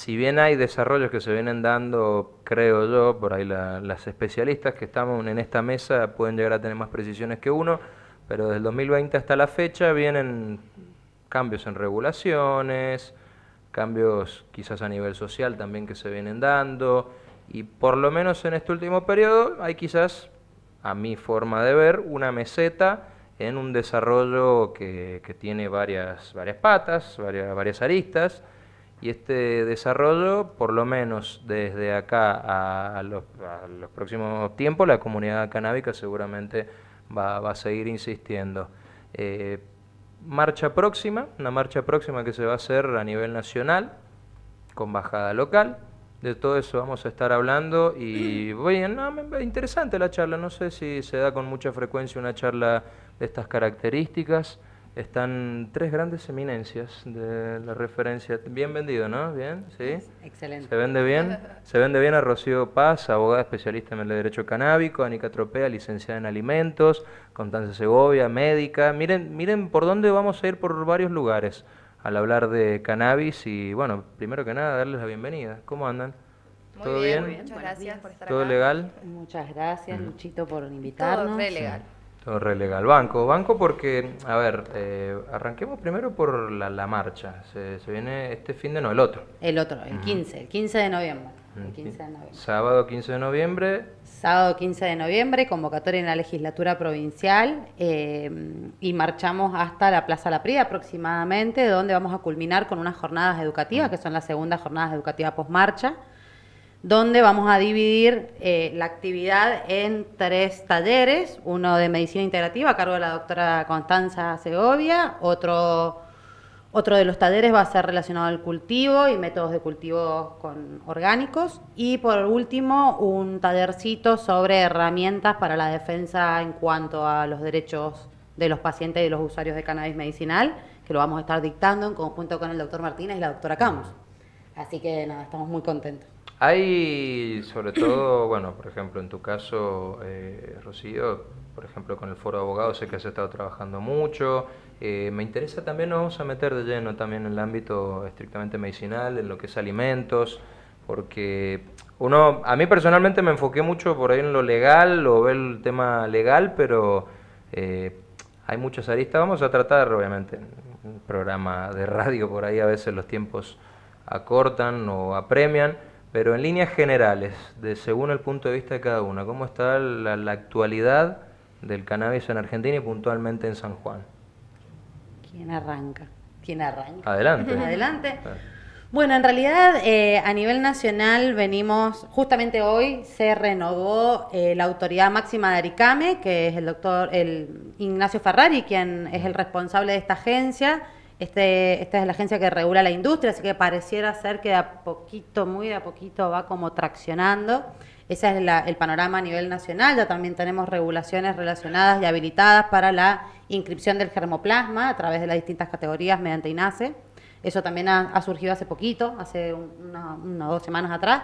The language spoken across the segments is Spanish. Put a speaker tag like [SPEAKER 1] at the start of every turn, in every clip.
[SPEAKER 1] si bien hay desarrollos que se vienen dando, creo yo, por ahí las especialistas que estamos en esta mesa pueden llegar a tener más precisiones que uno, pero desde el 2020 hasta la fecha vienen cambios en regulaciones, cambios quizás a nivel social también que se vienen dando, y por lo menos en este último periodo hay quizás, a mi forma de ver, una meseta en un desarrollo que tiene varias patas, varias aristas, y este desarrollo, por lo menos desde acá a los próximos tiempos, la comunidad canábica seguramente va a seguir insistiendo. Eh, una marcha próxima que se va a hacer a nivel nacional, con bajada local. De todo eso vamos a estar hablando y interesante la charla, no sé si se da con mucha frecuencia una charla de estas características. Están tres grandes eminencias de la referencia. Bien vendido, ¿no? Bien, ¿sí?
[SPEAKER 2] Excelente.
[SPEAKER 1] Se vende bien. Se vende bien a Rocío Paz, abogada especialista en el derecho canábico, a Anica Tropea, licenciada en alimentos, Constanza Segovia, médica. Miren por dónde vamos a ir por varios lugares al hablar de cannabis y, bueno, primero que nada, darles la bienvenida. ¿Cómo andan? ¿Todo bien?
[SPEAKER 3] Muy bien, muchas gracias por estar
[SPEAKER 1] ¿Todo
[SPEAKER 3] acá.
[SPEAKER 1] legal?
[SPEAKER 2] Muchas gracias, Luchito, por invitarnos.
[SPEAKER 3] Todo re legal.
[SPEAKER 1] Todo re legal. Banco porque, a ver, arranquemos primero por la marcha. Se viene este fin de, no, el otro.
[SPEAKER 2] El otro, el 15 de noviembre. El 15 de noviembre.
[SPEAKER 1] Sábado 15 de noviembre.
[SPEAKER 2] Sábado 15 de noviembre, convocatoria en la legislatura provincial y marchamos hasta la Plaza La Prida aproximadamente, donde vamos a culminar con unas jornadas educativas, que son las segundas jornadas educativas post-marcha, donde vamos a dividir la actividad en 3 talleres, uno de medicina integrativa a cargo de la doctora Constanza Segovia, otro de los talleres va a ser relacionado al cultivo y métodos de cultivo con orgánicos, y por último un tallercito sobre herramientas para la defensa en cuanto a los derechos de los pacientes y de los usuarios de cannabis medicinal, que lo vamos a estar dictando en conjunto con el doctor Martínez y la doctora Camus. Así que nada, estamos muy contentos.
[SPEAKER 1] Hay, sobre todo, bueno, por ejemplo, en tu caso, Rocío, por ejemplo, con el Foro de Abogados, sé que has estado trabajando mucho. Me interesa también, nos vamos a meter de lleno también en el ámbito estrictamente medicinal, en lo que es alimentos, porque a mí personalmente me enfoqué mucho por ahí en lo legal, o ver el tema legal, pero hay muchas aristas. Vamos a tratar, obviamente, en un programa de radio por ahí a veces los tiempos acortan o apremian, pero en líneas generales, según el punto de vista de cada uno, ¿cómo está la actualidad del cannabis en Argentina y puntualmente en San Juan?
[SPEAKER 2] ¿Quién arranca? ¿Quién arranca?
[SPEAKER 1] Adelante.
[SPEAKER 2] Adelante. Bueno, en realidad a nivel nacional venimos, justamente hoy se renovó la autoridad máxima de Aricame, que es el Ignacio Ferrari, quien es el responsable de esta agencia. Esta es la agencia que regula la industria, así que pareciera ser que de a poquito, muy de a poquito va como traccionando. Ese es el panorama a nivel nacional. Ya también tenemos regulaciones relacionadas y habilitadas para la inscripción del germoplasma a través de las distintas categorías mediante INASE. Eso también ha surgido hace poquito, hace una o 2 semanas atrás.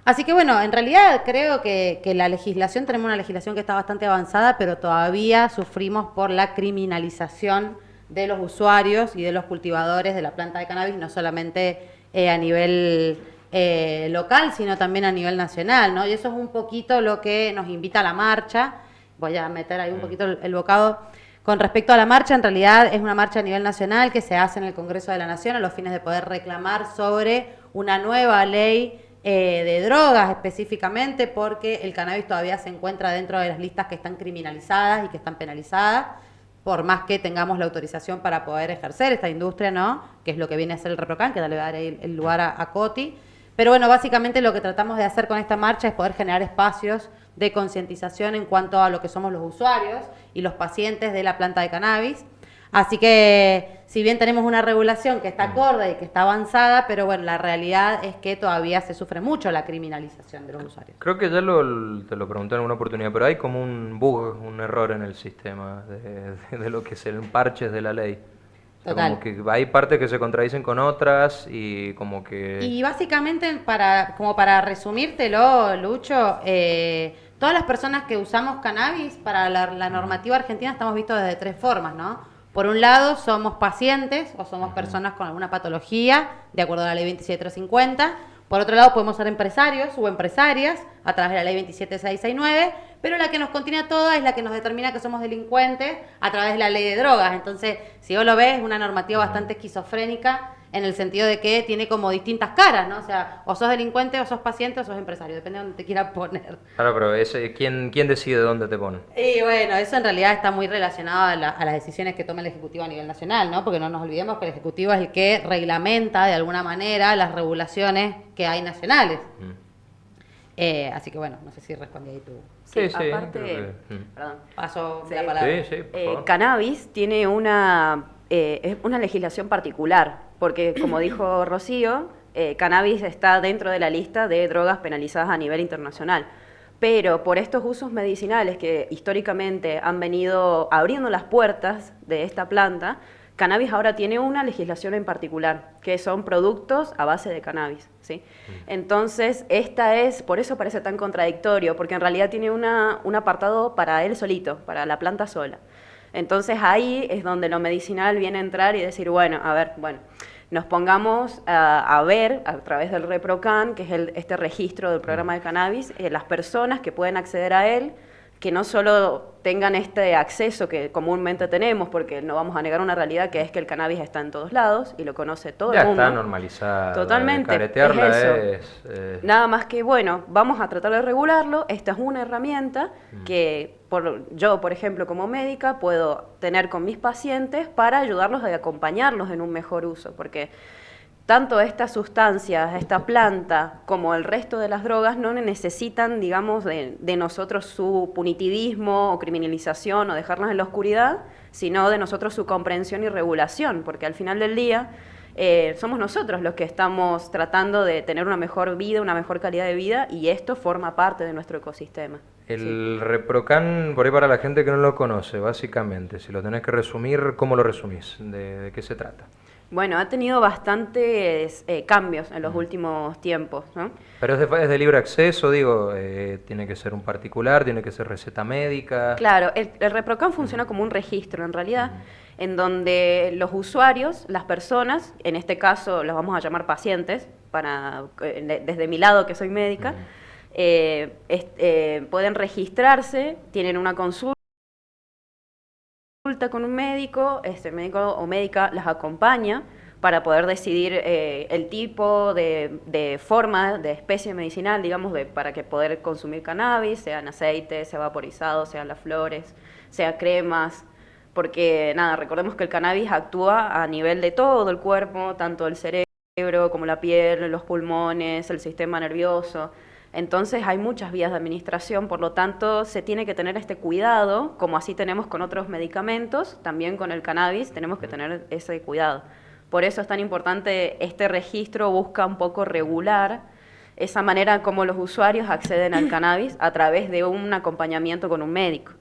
[SPEAKER 2] Así que bueno, en realidad creo que la legislación, tenemos una legislación que está bastante avanzada, pero todavía sufrimos por la criminalización de los usuarios y de los cultivadores de la planta de cannabis, no solamente a nivel local, sino también a nivel nacional, ¿no? Y eso es un poquito lo que nos invita a la marcha. Voy a meter ahí un poquito el bocado. Con respecto a la marcha, en realidad es una marcha a nivel nacional que se hace en el Congreso de la Nación a los fines de poder reclamar sobre una nueva ley de drogas específicamente, porque el cannabis todavía se encuentra dentro de las listas que están criminalizadas y que están penalizadas, por más que tengamos la autorización para poder ejercer esta industria, ¿no? Que es lo que viene a hacer el ReproCan, que le va a dar el lugar a Coti. Pero bueno, básicamente lo que tratamos de hacer con esta marcha es poder generar espacios de concientización en cuanto a lo que somos los usuarios y los pacientes de la planta de cannabis. Así que, si bien tenemos una regulación que está acorde y que está avanzada, pero bueno, la realidad es que todavía se sufre mucho la criminalización de los usuarios.
[SPEAKER 1] Creo que ya te lo pregunté en alguna oportunidad, pero hay como un bug, un error en el sistema de lo que es el parches de la ley. O sea, como que hay partes que se contradicen con otras y como que...
[SPEAKER 2] Y básicamente, como para resumírtelo, Lucho, todas las personas que usamos cannabis para la normativa argentina estamos vistos desde 3 formas, ¿no? Por un lado, somos pacientes o somos personas con alguna patología, de acuerdo a la ley 27350. Por otro lado, podemos ser empresarios o empresarias a través de la ley 27669, pero la que nos contiene a todas es la que nos determina que somos delincuentes a través de la ley de drogas. Entonces, si vos lo ves, es una normativa bastante esquizofrénica en el sentido de que tiene como distintas caras, ¿no? O sea, o sos delincuente, o sos paciente, o sos empresario, depende de donde te quieras poner.
[SPEAKER 1] Claro, pero ¿quién decide dónde te ponen?
[SPEAKER 2] Y bueno, eso en realidad está muy relacionado a las decisiones que toma el Ejecutivo a nivel nacional, ¿no? Porque no nos olvidemos que el Ejecutivo es el que reglamenta de alguna manera las regulaciones que hay nacionales. Así que bueno, no sé si respondí ahí tú.
[SPEAKER 3] Sí,
[SPEAKER 1] Sí,
[SPEAKER 3] aparte,
[SPEAKER 2] Perdón, paso
[SPEAKER 3] Sí.
[SPEAKER 2] la palabra.
[SPEAKER 1] Sí, por favor.
[SPEAKER 3] cannabis tiene una legislación particular, porque como dijo Rocío, cannabis está dentro de la lista de drogas penalizadas a nivel internacional. Pero por estos usos medicinales que históricamente han venido abriendo las puertas de esta planta, cannabis ahora tiene una legislación en particular, que son productos a base de cannabis, ¿sí? Entonces, por eso parece tan contradictorio, porque en realidad tiene un apartado para él solito, para la planta sola. Entonces ahí es donde lo medicinal viene a entrar y decir, bueno, nos pongamos a ver a través del ReproCan, que es este registro del programa de cannabis, las personas que pueden acceder a él, que no solo tengan este acceso que comúnmente tenemos, porque no vamos a negar una realidad que es que el cannabis está en todos lados y lo conoce todo el mundo.
[SPEAKER 1] Ya está normalizado.
[SPEAKER 3] Totalmente,
[SPEAKER 1] Caretearla
[SPEAKER 3] es eso. Nada más que, bueno, vamos a tratar de regularlo. Esta es una herramienta que yo, por ejemplo, como médica, puedo tener con mis pacientes para ayudarlos y acompañarlos en un mejor uso, porque tanto estas sustancias, esta planta, como el resto de las drogas no necesitan, digamos, de nosotros su punitivismo o criminalización o dejarnos en la oscuridad, sino de nosotros su comprensión y regulación, porque al final del día somos nosotros los que estamos tratando de tener una mejor vida, una mejor calidad de vida, y esto forma parte de nuestro ecosistema.
[SPEAKER 1] El ReproCan, por ahí para la gente que no lo conoce, básicamente, si lo tenés que resumir, ¿cómo lo resumís? ¿De qué se trata?
[SPEAKER 3] Bueno, ha tenido bastantes cambios en los últimos tiempos, ¿no?
[SPEAKER 1] Pero es de libre acceso, digo, tiene que ser un particular, tiene que ser receta médica.
[SPEAKER 3] Claro, el ReproCan funciona como un registro, en realidad, en donde los usuarios, las personas, en este caso los vamos a llamar pacientes, desde mi lado que soy médica, pueden registrarse, tienen una consulta con un médico, este médico o médica las acompaña para poder decidir el tipo de forma, de especie medicinal, digamos, para que poder consumir cannabis, sean aceites, sea vaporizado, sean las flores, sea cremas, porque nada, recordemos que el cannabis actúa a nivel de todo el cuerpo, tanto el cerebro como la piel, los pulmones, el sistema nervioso. Entonces hay muchas vías de administración, por lo tanto se tiene que tener este cuidado, como así tenemos con otros medicamentos, también con el cannabis tenemos que tener ese cuidado. Por eso es tan importante este registro, busca un poco regular esa manera como los usuarios acceden al cannabis a través de un acompañamiento con un médico.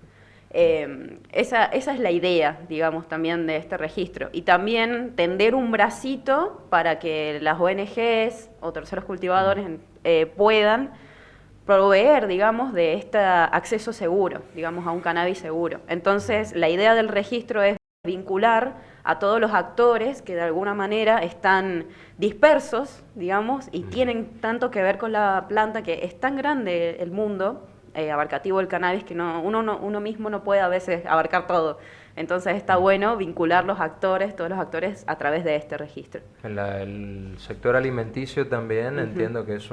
[SPEAKER 3] Esa es la idea, digamos, también de este registro. Y también tender un bracito para que las ONGs o terceros cultivadores puedan proveer, digamos, de este acceso seguro, digamos, a un cannabis seguro. Entonces, la idea del registro es vincular a todos los actores que de alguna manera están dispersos, digamos, y tienen tanto que ver con la planta, que es tan grande el mundo abarcativo del cannabis que uno mismo no puede a veces abarcar todo. Entonces está bueno vincular los actores, todos los actores, a través de este registro.
[SPEAKER 1] El sector alimenticio también entiendo que es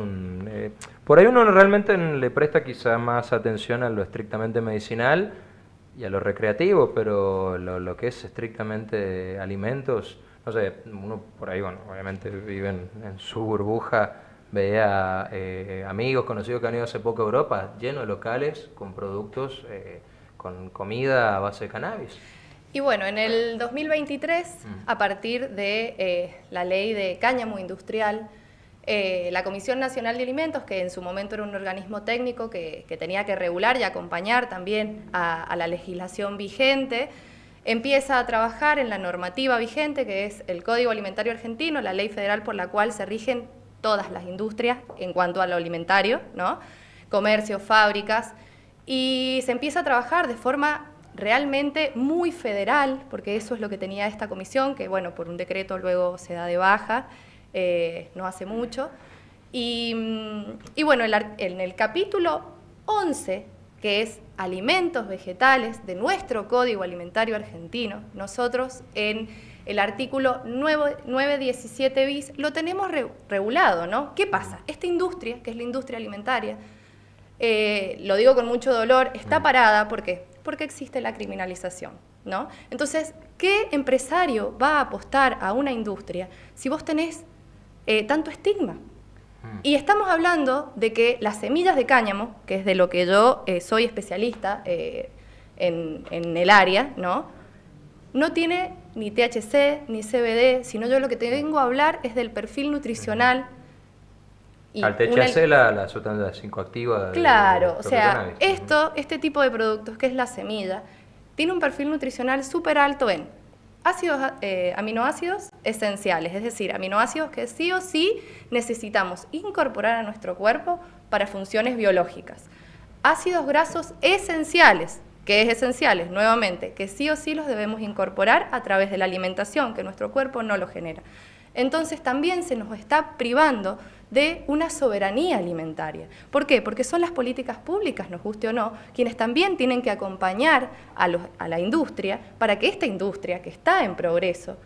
[SPEAKER 1] por ahí uno realmente le presta quizá más atención a lo estrictamente medicinal y a lo recreativo, pero lo que es estrictamente alimentos, no sé, uno por ahí, bueno, obviamente vive en su burbuja, veía amigos, conocidos que han ido hace poco a Europa, llenos de locales con productos, con comida a base de cannabis.
[SPEAKER 4] Y bueno, en el 2023, a partir de la ley de cáñamo industrial, la Comisión Nacional de Alimentos, que en su momento era un organismo técnico que tenía que regular y acompañar también a la legislación vigente, empieza a trabajar en la normativa vigente, que es el Código Alimentario Argentino, la ley federal por la cual se rigen todas las industrias en cuanto a lo alimentario, ¿no? Comercios, fábricas, y se empieza a trabajar de forma realmente muy federal, porque eso es lo que tenía esta comisión, que bueno, por un decreto luego se da de baja, no hace mucho. Y bueno, en el capítulo 11, que es alimentos vegetales de nuestro Código Alimentario Argentino, nosotros en el artículo 917 bis lo tenemos regulado, ¿no? ¿Qué pasa? Esta industria, que es la industria alimentaria, lo digo con mucho dolor, está parada, ¿por qué? Porque existe la criminalización, ¿no? Entonces, ¿qué empresario va a apostar a una industria si vos tenés tanto estigma? Y estamos hablando de que las semillas de cáñamo, que es de lo que yo soy especialista en el área, no tiene ni THC ni CBD, sino yo lo que te vengo a hablar es del perfil nutricional.
[SPEAKER 1] Y al THC la sustancia psicoactiva.
[SPEAKER 4] Claro, o sea, este tipo de productos, que es la semilla, tiene un perfil nutricional súper alto en aminoácidos esenciales, es decir, aminoácidos que sí o sí necesitamos incorporar a nuestro cuerpo para funciones biológicas. Ácidos grasos esenciales, que es esenciales, nuevamente, que sí o sí los debemos incorporar a través de la alimentación, que nuestro cuerpo no lo genera. Entonces también se nos está privando de una soberanía alimentaria. ¿Por qué? Porque son las políticas públicas, nos guste o no, quienes también tienen que acompañar a la industria para que esta industria, que está en progreso,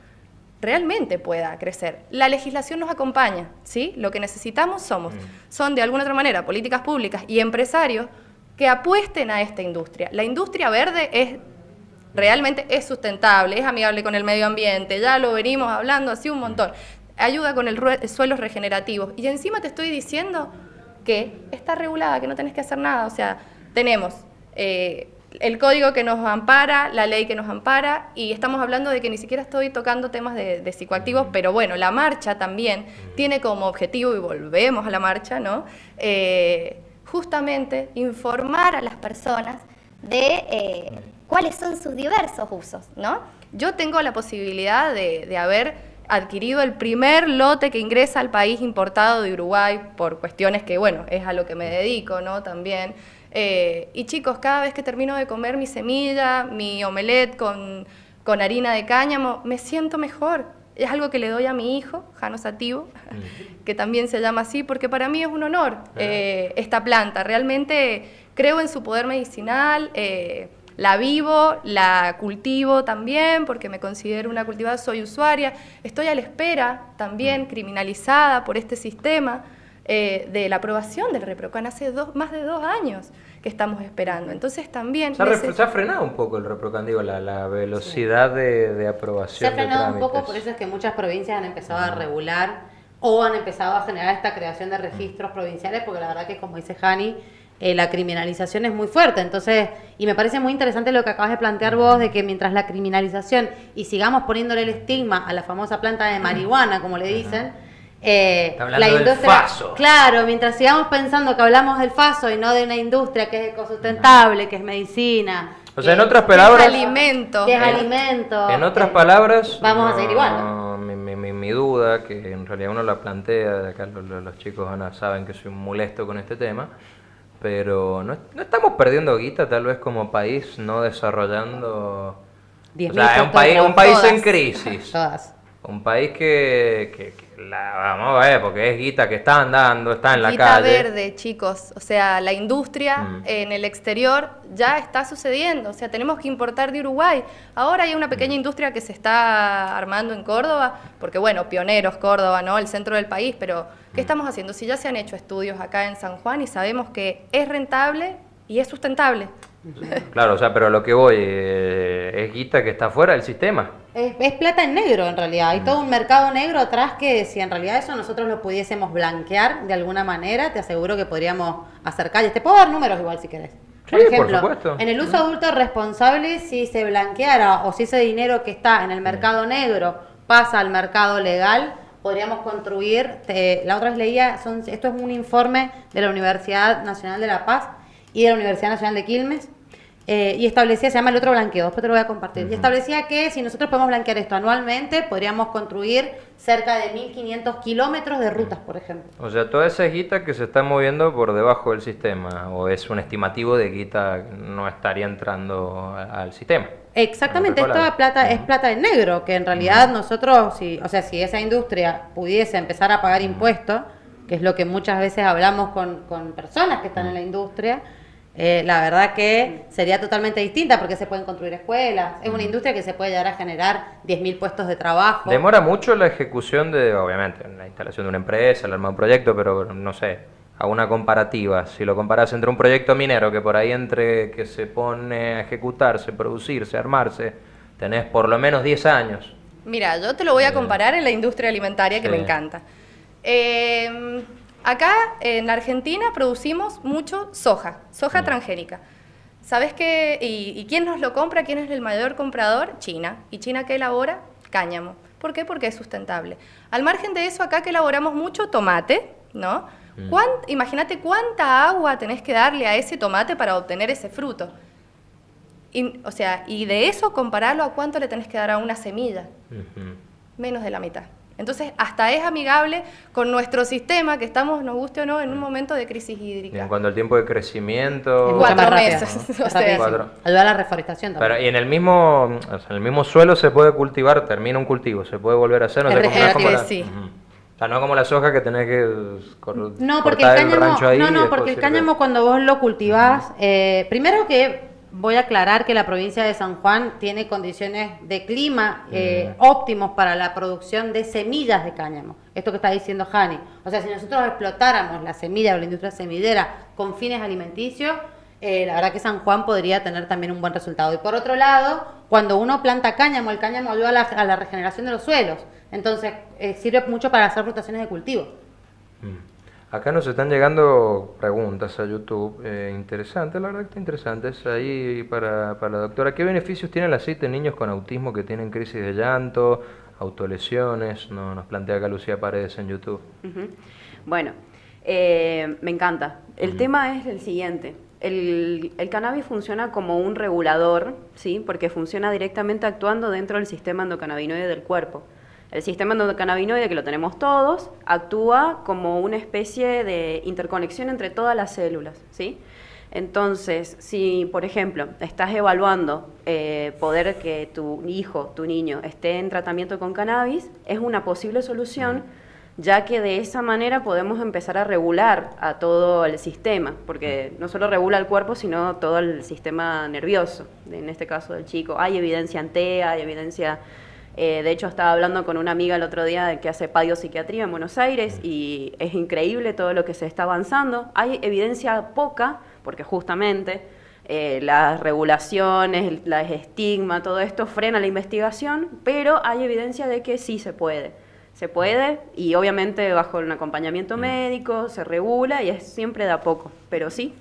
[SPEAKER 4] realmente pueda crecer. La legislación nos acompaña, ¿sí? Lo que necesitamos son de alguna otra manera políticas públicas y empresarios que apuesten a esta industria. La industria verde realmente es sustentable, es amigable con el medio ambiente, ya lo venimos hablando así un montón. Ayuda con suelos regenerativos. Y encima te estoy diciendo que está regulada, que no tenés que hacer nada. O sea, tenemos el código que nos ampara, la ley que nos ampara, y estamos hablando de que ni siquiera estoy tocando temas de psicoactivos, pero bueno, la marcha también tiene como objetivo, y volvemos a la marcha, ¿no? Justamente informar a las personas de cuáles son sus diversos usos, ¿no? Yo tengo la posibilidad de haber adquirido el primer lote que ingresa al país importado de Uruguay por cuestiones que, bueno, es a lo que me dedico, ¿no? También. Y chicos, cada vez que termino de comer mi semilla, mi omelette con harina de cáñamo, me siento mejor. Es algo que le doy a mi hijo, Jano Sativo, que también se llama así, porque para mí es un honor esta planta. Realmente creo en su poder medicinal, la vivo, la cultivo también, porque me considero una cultivada, soy usuaria. Estoy a la espera también, criminalizada por este sistema, de la aprobación del ReproCan. Hace más de 2 años que estamos esperando. Entonces también...
[SPEAKER 1] Se ha frenado un poco el ReproCan, digo, la velocidad de aprobación.
[SPEAKER 2] Se ha frenado un poco, por eso es que muchas provincias han empezado a regular o han empezado a generar esta creación de registros provinciales, porque la verdad que, como dice Jani, la criminalización es muy fuerte. Entonces, y me parece muy interesante lo que acabas de plantear vos, de que mientras la criminalización y sigamos poniéndole el estigma a la famosa planta de marihuana, como le dicen,
[SPEAKER 1] la industria, del faso.
[SPEAKER 2] Claro, mientras sigamos pensando que hablamos del faso y no de una industria que es ecosustentable, que es medicina,
[SPEAKER 1] o sea, en otras palabras,
[SPEAKER 2] que es alimento.
[SPEAKER 1] En otras palabras,
[SPEAKER 2] vamos a seguir igual, ¿no?
[SPEAKER 1] Mi duda, que en realidad uno la plantea, de acá los chicos saben que soy molesto con este tema, pero ¿no estamos perdiendo guita tal vez como país, no desarrollando? O sea, es un país en crisis.
[SPEAKER 2] Todas.
[SPEAKER 1] Un país que vamos a ver, porque es guita que está andando, está en la
[SPEAKER 4] guita
[SPEAKER 1] calle.
[SPEAKER 4] Verde, chicos. O sea, la industria en el exterior ya está sucediendo. O sea, tenemos que importar de Uruguay. Ahora hay una pequeña industria que se está armando en Córdoba, porque bueno, pioneros Córdoba, ¿no? El centro del país, pero ¿qué estamos haciendo? Si ya se han hecho estudios acá en San Juan y sabemos que es rentable y es sustentable.
[SPEAKER 1] Claro, o sea, pero a lo que voy, es guita que está fuera del sistema.
[SPEAKER 2] Es plata en negro, en realidad. Hay todo un mercado negro atrás que, si en realidad eso nosotros lo pudiésemos blanquear de alguna manera, te aseguro que podríamos acercar. Y te puedo dar números igual si querés. Por ejemplo,
[SPEAKER 1] supuesto.
[SPEAKER 2] En el uso adulto responsable, si se blanqueara o si ese dinero que está en el mercado negro pasa al mercado legal, podríamos construir. La otra vez leía, esto es un informe de la Universidad Nacional de La Paz y de la Universidad Nacional de Quilmes, y establecía, se llama el otro blanqueo, después te lo voy a compartir, y establecía que si nosotros podemos blanquear esto anualmente, podríamos construir cerca de 1.500 kilómetros de rutas, por ejemplo.
[SPEAKER 1] O sea, toda esa guita que se está moviendo por debajo del sistema, o es un estimativo de guita que no estaría entrando al sistema.
[SPEAKER 2] Exactamente, esta plata es plata en negro, que en realidad nosotros, si esa industria pudiese empezar a pagar impuestos, que es lo que muchas veces hablamos con personas que están en la industria, la verdad que sería totalmente distinta porque se pueden construir escuelas, es una industria que se puede llegar a generar 10.000 puestos de trabajo.
[SPEAKER 1] Demora mucho la ejecución de, obviamente, la instalación de una empresa, el armado de un proyecto, pero no sé, a una comparativa, si lo comparas entre un proyecto minero que por ahí entre que se pone a ejecutarse, producirse, armarse, tenés por lo menos 10 años.
[SPEAKER 4] Mira, yo te lo voy a comparar en la industria alimentaria que me encanta. Acá en Argentina producimos mucho soja transgénica. ¿Sabes qué? ¿Y quién nos lo compra? ¿Quién es el mayor comprador? China. ¿Y China qué elabora? Cáñamo. ¿Por qué? Porque es sustentable. Al margen de eso, acá que elaboramos mucho tomate, ¿no? Imagínate cuánta agua tenés que darle a ese tomate para obtener ese fruto. Y de eso compararlo a cuánto le tenés que dar a una semilla. Menos de la mitad. Entonces, hasta es amigable con nuestro sistema, que estamos, nos guste o no, en un momento de crisis hídrica.
[SPEAKER 1] En cuanto al tiempo de crecimiento...
[SPEAKER 4] 4 meses.
[SPEAKER 2] ¿no? Ayuda a la reforestación también.
[SPEAKER 1] Pero, y en el mismo suelo se puede cultivar, termina un cultivo, se puede volver a hacer, no sé cómo es como la...
[SPEAKER 4] Sí.
[SPEAKER 1] O sea, no como la soja que tenés que
[SPEAKER 2] cortar el
[SPEAKER 1] rancho ahí.
[SPEAKER 2] Porque el cáñamo cuando vos lo cultivás, primero que voy a aclarar que la provincia de San Juan tiene condiciones de clima óptimos para la producción de semillas de cáñamo. Esto que está diciendo Jani. O sea, si nosotros explotáramos la semilla o la industria semillera con fines alimenticios, la verdad que San Juan podría tener también un buen resultado. Y por otro lado, cuando uno planta cáñamo, el cáñamo ayuda a la regeneración de los suelos. Entonces, sirve mucho para hacer rotaciones de cultivo.
[SPEAKER 1] Acá nos están llegando preguntas a YouTube interesantes, la verdad que están interesantes. Ahí para la doctora, ¿qué beneficios tiene el aceite en niños con autismo que tienen crisis de llanto, autolesiones? Nos plantea acá Lucía Paredes en YouTube.
[SPEAKER 3] Bueno, me encanta. El tema es el siguiente. El cannabis funciona como un regulador, ¿sí? Porque funciona directamente actuando dentro del sistema endocannabinoide del cuerpo. El sistema endocannabinoide, que lo tenemos todos, actúa como una especie de interconexión entre todas las células, ¿sí? Entonces, si, por ejemplo, estás evaluando poder que tu hijo, tu niño, esté en tratamiento con cannabis, es una posible solución, ya que de esa manera podemos empezar a regular a todo el sistema, porque no solo regula el cuerpo, sino todo el sistema nervioso, en este caso del chico. Hay evidencia en TEA, hay evidencia... de hecho, estaba hablando con una amiga el otro día de que hace psiquiatría en Buenos Aires y es increíble todo lo que se está avanzando. Hay evidencia poca, porque justamente las regulaciones, las estigmas, todo esto frena la investigación, pero hay evidencia de que sí se puede. Se puede y obviamente bajo un acompañamiento médico se regula y es siempre de a poco, pero sí,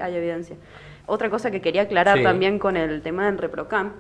[SPEAKER 3] hay evidencia. Otra cosa que quería aclarar también con el tema del ReproCam,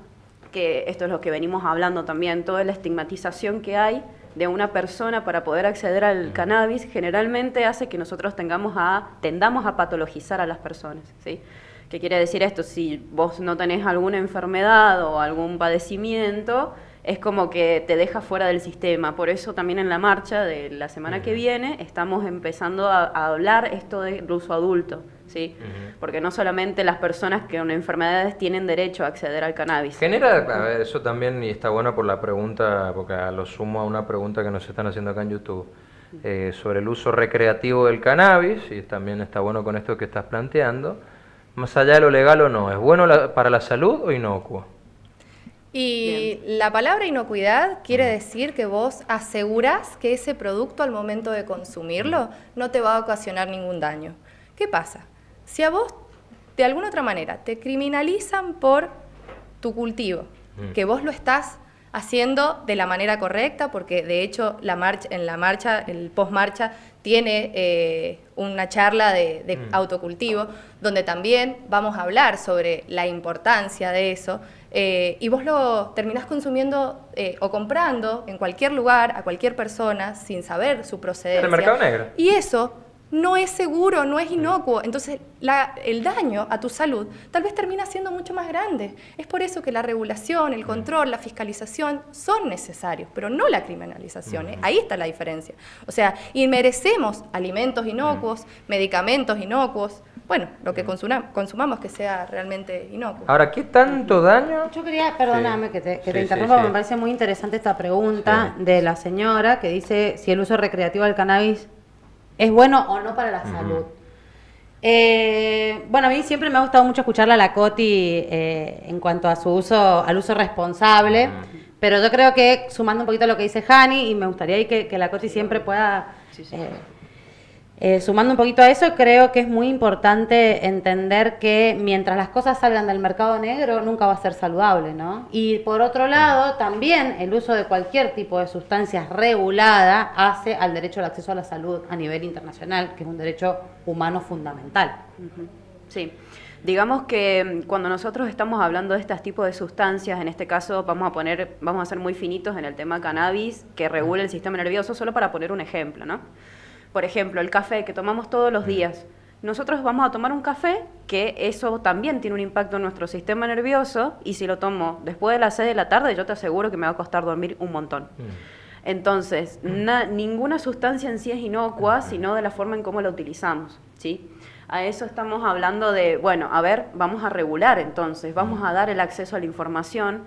[SPEAKER 3] que esto es lo que venimos hablando también, toda la estigmatización que hay de una persona para poder acceder al cannabis, generalmente hace que nosotros tendamos a patologizar a las personas, ¿sí? ¿Qué quiere decir esto? Si vos no tenés alguna enfermedad o algún padecimiento, es como que te deja fuera del sistema. Por eso también en la marcha de la semana que viene estamos empezando a hablar esto del uso adulto, ¿sí? Porque no solamente las personas con enfermedades tienen derecho a acceder al cannabis.
[SPEAKER 1] Genera, a ver, eso también, y está bueno por la pregunta, porque lo sumo a una pregunta que nos están haciendo acá en YouTube, sobre el uso recreativo del cannabis, y también está bueno con esto que estás planteando, más allá de lo legal o no, ¿es bueno para la salud o inocuo?
[SPEAKER 4] Y la palabra inocuidad quiere decir que vos asegurás que ese producto al momento de consumirlo no te va a ocasionar ningún daño. ¿Qué pasa? Si a vos, de alguna otra manera, te criminalizan por tu cultivo, que vos lo estás haciendo de la manera correcta, porque de hecho en la marcha, el post-marcha, tiene una charla de autocultivo, donde también vamos a hablar sobre la importancia de eso, y vos lo terminás consumiendo o comprando en cualquier lugar, a cualquier persona, sin saber su procedencia.
[SPEAKER 1] ¿En el mercado negro?
[SPEAKER 4] Y eso no es seguro, no es inocuo. Entonces, el daño a tu salud tal vez termina siendo mucho más grande. Es por eso que la regulación, el control, la fiscalización son necesarios, pero no la criminalización. Ahí está la diferencia. O sea, y merecemos alimentos inocuos, medicamentos inocuos, bueno, lo que consumamos que sea realmente inocuo.
[SPEAKER 1] Ahora, ¿qué tanto daño?
[SPEAKER 2] Yo quería, perdóname que te
[SPEAKER 1] Sí,
[SPEAKER 2] interrumpa,
[SPEAKER 1] sí, sí.
[SPEAKER 2] me parece muy interesante esta pregunta de la señora que dice si el uso recreativo del cannabis es bueno o no para la salud. Bueno, a mí siempre me ha gustado mucho escucharla a la Coti en cuanto a su uso, al uso responsable, pero yo creo que sumando un poquito a lo que dice Hani, y me gustaría ahí que la Coti siempre pueda... sumando un poquito a eso, creo que es muy importante entender que mientras las cosas salgan del mercado negro, nunca va a ser saludable, ¿no? Y por otro lado, también el uso de cualquier tipo de sustancias regulada hace al derecho al acceso a la salud a nivel internacional, que es un derecho humano fundamental.
[SPEAKER 3] Sí. Digamos que cuando nosotros estamos hablando de este tipo de sustancias, en este caso vamos a ser muy finitos en el tema cannabis, que regula el sistema nervioso, solo para poner un ejemplo, ¿no? Por ejemplo, el café que tomamos todos los días. Nosotros vamos a tomar un café que eso también tiene un impacto en nuestro sistema nervioso y si lo tomo después de las 6 de la tarde, yo te aseguro que me va a costar dormir un montón. Entonces, ninguna sustancia en sí es inocua, sino de la forma en cómo la utilizamos, ¿sí? A eso estamos hablando de, bueno, a ver, vamos a regular entonces, vamos a dar el acceso a la información.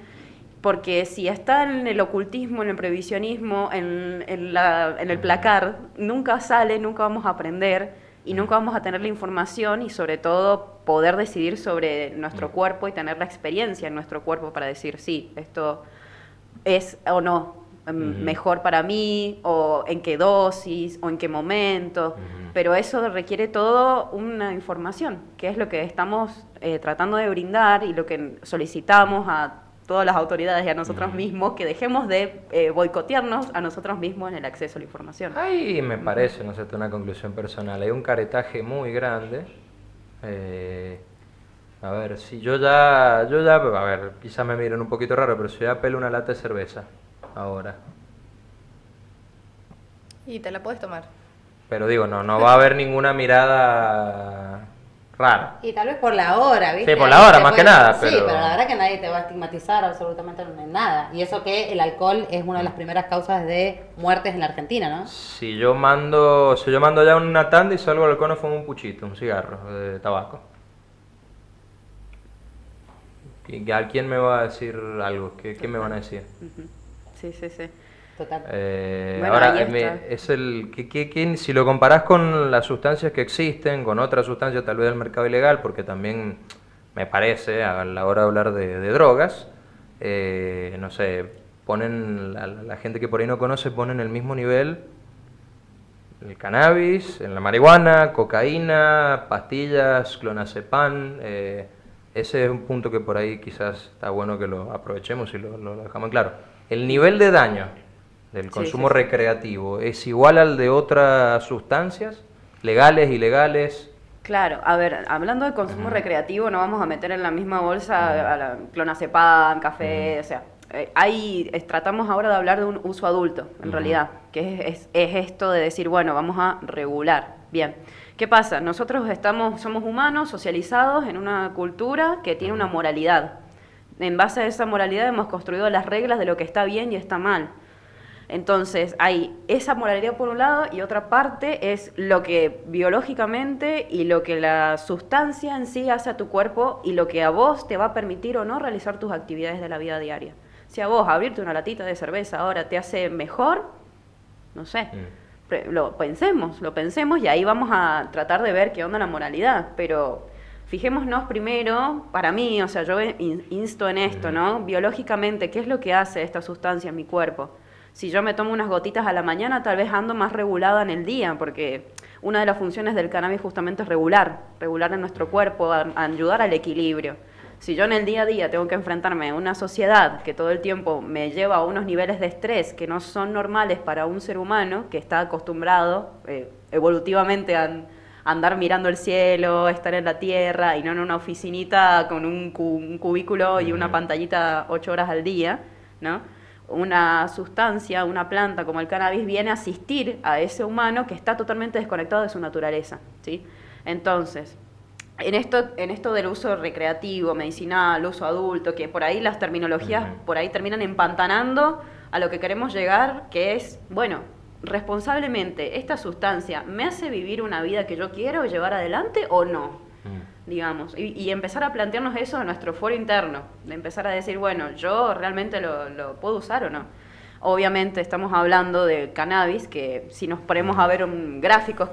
[SPEAKER 3] Porque si está en el ocultismo, en el previsionismo, en el placar, nunca sale, nunca vamos a aprender y nunca vamos a tener la información y sobre todo poder decidir sobre nuestro cuerpo y tener la experiencia en nuestro cuerpo para decir, sí, esto es o no mejor para mí, o en qué dosis, o en qué momento, pero eso requiere todo una información, que es lo que estamos tratando de brindar y lo que solicitamos a todas las autoridades y a nosotros mismos, que dejemos de boicotearnos a nosotros mismos en el acceso a la información.
[SPEAKER 1] Ahí me parece, no sé, una conclusión personal, hay un caretaje muy grande. A ver, si yo ya, a ver, quizás me miren un poquito raro, pero si ya pelo una lata de cerveza, ahora.
[SPEAKER 4] Y te la puedes tomar.
[SPEAKER 1] Pero digo, no va a haber ninguna mirada rara.
[SPEAKER 2] Y tal vez por la hora, ¿viste?
[SPEAKER 1] Sí, por la hora, más que nada,
[SPEAKER 2] Sí,
[SPEAKER 1] pero...
[SPEAKER 2] pero la verdad que nadie te va a estigmatizar absolutamente en nada. Y eso que el alcohol es una de las primeras causas de muertes en la Argentina, ¿no?
[SPEAKER 1] Si yo mando ya una tanda y salgo al balcón a fumar un puchito, un cigarro de tabaco. ¿A quién me va a decir algo? ¿Qué me van a decir?
[SPEAKER 3] Sí, sí, sí.
[SPEAKER 2] Total.
[SPEAKER 3] Bueno,
[SPEAKER 1] Ahora,
[SPEAKER 3] ahí está.
[SPEAKER 1] es si lo comparás con las sustancias que existen, con otras sustancias tal vez del mercado ilegal, porque también me parece, a la hora de hablar de drogas, no sé, ponen, la gente que por ahí no conoce, ponen el mismo nivel el cannabis, en la marihuana, cocaína, pastillas, clonazepam. Ese es un punto que por ahí quizás está bueno que lo aprovechemos y lo dejamos en claro. El nivel de daño del consumo recreativo es igual al de otras sustancias, legales, ilegales.
[SPEAKER 3] Claro, a ver, hablando de consumo recreativo, no vamos a meter en la misma bolsa a la clonazepam, café, o sea, tratamos ahora de hablar de un uso adulto, en realidad, que es esto de decir, bueno, vamos a regular. Bien, ¿qué pasa? Nosotros somos humanos socializados en una cultura que tiene una moralidad. En base a esa moralidad hemos construido las reglas de lo que está bien y está mal. Entonces, hay esa moralidad por un lado y otra parte es lo que biológicamente y lo que la sustancia en sí hace a tu cuerpo y lo que a vos te va a permitir o no realizar tus actividades de la vida diaria. Si a vos abrirte una latita de cerveza ahora te hace mejor, no sé, lo pensemos y ahí vamos a tratar de ver qué onda la moralidad, pero fijémonos primero, para mí, o sea, yo insto en esto, ¿no? Biológicamente, ¿qué es lo que hace esta sustancia en mi cuerpo? Si yo me tomo unas gotitas a la mañana, tal vez ando más regulada en el día, porque una de las funciones del cannabis justamente es regular en nuestro cuerpo, a ayudar al equilibrio. Si yo en el día a día tengo que enfrentarme a una sociedad que todo el tiempo me lleva a unos niveles de estrés que no son normales para un ser humano que está acostumbrado evolutivamente a andar mirando el cielo, estar en la tierra y no en una oficinita con un cubículo y una pantallita 8 horas al día, ¿no? una sustancia, una planta como el cannabis viene a asistir a ese humano que está totalmente desconectado de su naturaleza, ¿sí? Entonces, en esto del uso recreativo, medicinal, uso adulto, que por ahí las terminologías por ahí terminan empantanando a lo que queremos llegar, que es, bueno, responsablemente, ¿esta sustancia me hace vivir una vida que yo quiero llevar adelante o no? Digamos, y empezar a plantearnos eso en nuestro foro interno, de empezar a decir, bueno, ¿yo realmente lo puedo usar o no? Obviamente estamos hablando de cannabis, que si nos ponemos a ver gráficos,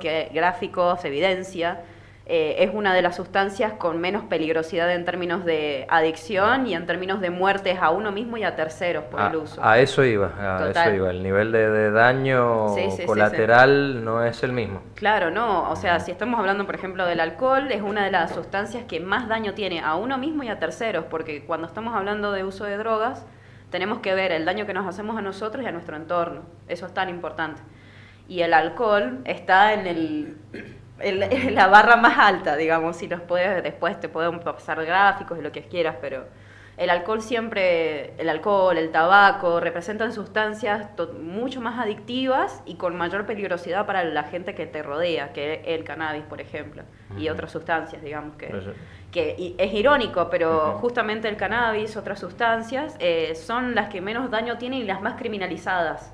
[SPEAKER 3] evidencia, es una de las sustancias con menos peligrosidad en términos de adicción y en términos de muertes a uno mismo y a terceros por el uso.
[SPEAKER 1] A eso iba, el nivel de daño colateral no es el mismo.
[SPEAKER 3] Claro, no, o sea, si estamos hablando, por ejemplo, del alcohol, es una de las sustancias que más daño tiene a uno mismo y a terceros, porque cuando estamos hablando de uso de drogas, tenemos que ver el daño que nos hacemos a nosotros y a nuestro entorno, eso es tan importante. Y el alcohol está en la barra más alta, digamos, si después te podemos pasar gráficos de lo que quieras, pero el alcohol, el tabaco, representan sustancias mucho más adictivas y con mayor peligrosidad para la gente que te rodea, que el cannabis, por ejemplo, y otras sustancias, digamos, que es irónico, pero justamente el cannabis, otras sustancias, son las que menos daño tienen y las más criminalizadas.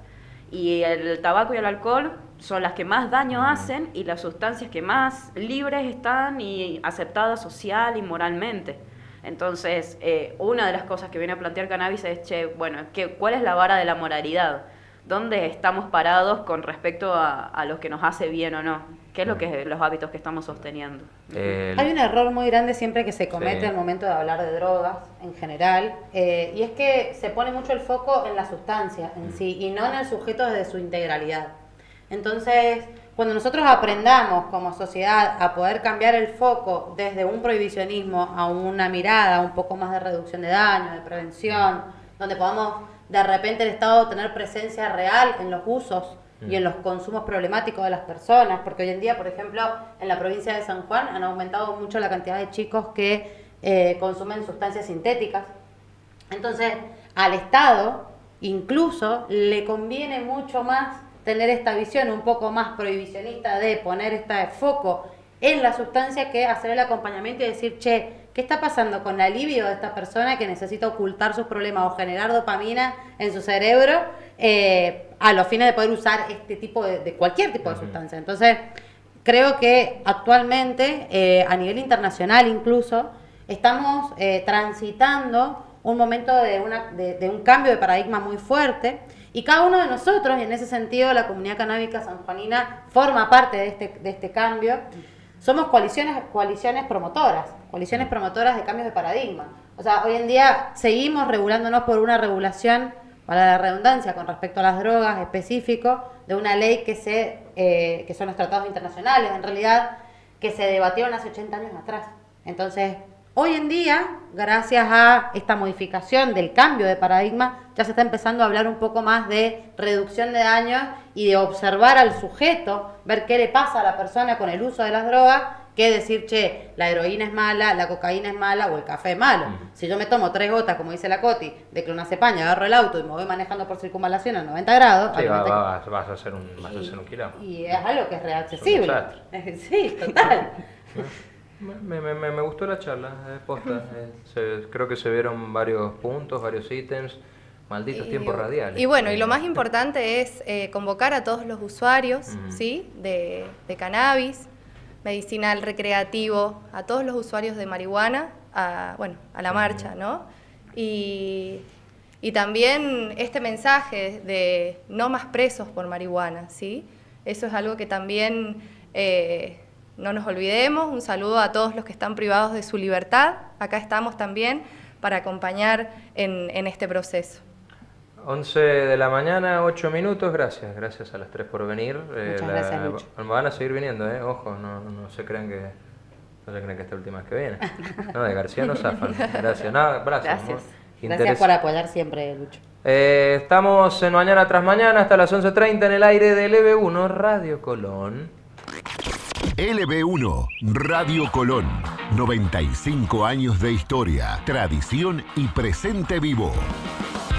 [SPEAKER 3] Y el tabaco y el alcohol son las que más daño hacen y las sustancias que más libres están y aceptadas social y moralmente. Entonces, una de las cosas que viene a plantear cannabis es, ¿cuál es la vara de la moralidad? ¿Dónde estamos parados con respecto a lo que nos hace bien o no? ¿Qué es los hábitos que estamos sosteniendo?
[SPEAKER 2] Hay un error muy grande siempre que se comete al momento de hablar de drogas en general, y es que se pone mucho el foco en la sustancia en sí y no en el sujeto desde su integralidad. Entonces, cuando nosotros aprendamos como sociedad a poder cambiar el foco desde un prohibicionismo a una mirada un poco más de reducción de daño, de prevención, donde podamos de repente el Estado tener presencia real en los usos y en los consumos problemáticos de las personas, porque hoy en día, por ejemplo, en la provincia de San Juan han aumentado mucho la cantidad de chicos que consumen sustancias sintéticas. Entonces, al Estado incluso le conviene mucho más tener esta visión un poco más prohibicionista de poner este foco en la sustancia que hacer el acompañamiento y decir, che, ¿qué está pasando con la libido de esta persona que necesita ocultar sus problemas o generar dopamina en su cerebro a los fines de poder usar este tipo de cualquier tipo de sustancia? Entonces, creo que actualmente, a nivel internacional incluso, estamos transitando un momento de un cambio de paradigma muy fuerte, y cada uno de nosotros, y en ese sentido la comunidad canábica sanjuanina forma parte de este cambio. Somos coaliciones promotoras de cambios de paradigma. O sea, hoy en día seguimos regulándonos por una regulación, para la redundancia, con respecto a las drogas específico, de una ley que son los tratados internacionales, en realidad, que se debatieron hace 80 años atrás. Entonces, hoy en día, gracias a esta modificación del cambio de paradigma, ya se está empezando a hablar un poco más de reducción de daños y de observar al sujeto, ver qué le pasa a la persona con el uso de las drogas, que decir, che, la heroína es mala, la cocaína es mala o el café es malo. Si yo me tomo 3 gotas, como dice la Coti, de clonazepam, agarro el auto y me voy manejando por circunvalación a 90 grados...
[SPEAKER 1] Sí, vas a hacer un quilombo.
[SPEAKER 2] Y es algo que es reaccesible. Sí, total.
[SPEAKER 1] Me gustó la charla, posta. Creo que se vieron varios puntos, varios ítems. Malditos tiempos radiales.
[SPEAKER 4] Y bueno, y lo más importante es convocar a todos los usuarios, ¿sí? de cannabis, medicinal, recreativo, a todos los usuarios de marihuana, a la marcha, ¿no? Y también este mensaje de no más presos por marihuana, ¿sí? Eso es algo que también no nos olvidemos. Un saludo a todos los que están privados de su libertad. Acá estamos también para acompañar en este proceso.
[SPEAKER 1] 11 de la mañana, 8 minutos, gracias a las 3 por venir.
[SPEAKER 2] Muchas gracias, Lucho.
[SPEAKER 1] Van a seguir viniendo, ojo, no se crean que esta última vez que viene. No, de García no zafan. Gracias.
[SPEAKER 2] Gracias por apoyar siempre, Lucho.
[SPEAKER 1] Estamos en Mañana Tras Mañana hasta las 11:30 en el aire de LB1 Radio Colón.
[SPEAKER 5] LB1 Radio Colón, 95 años de historia, tradición y presente vivo.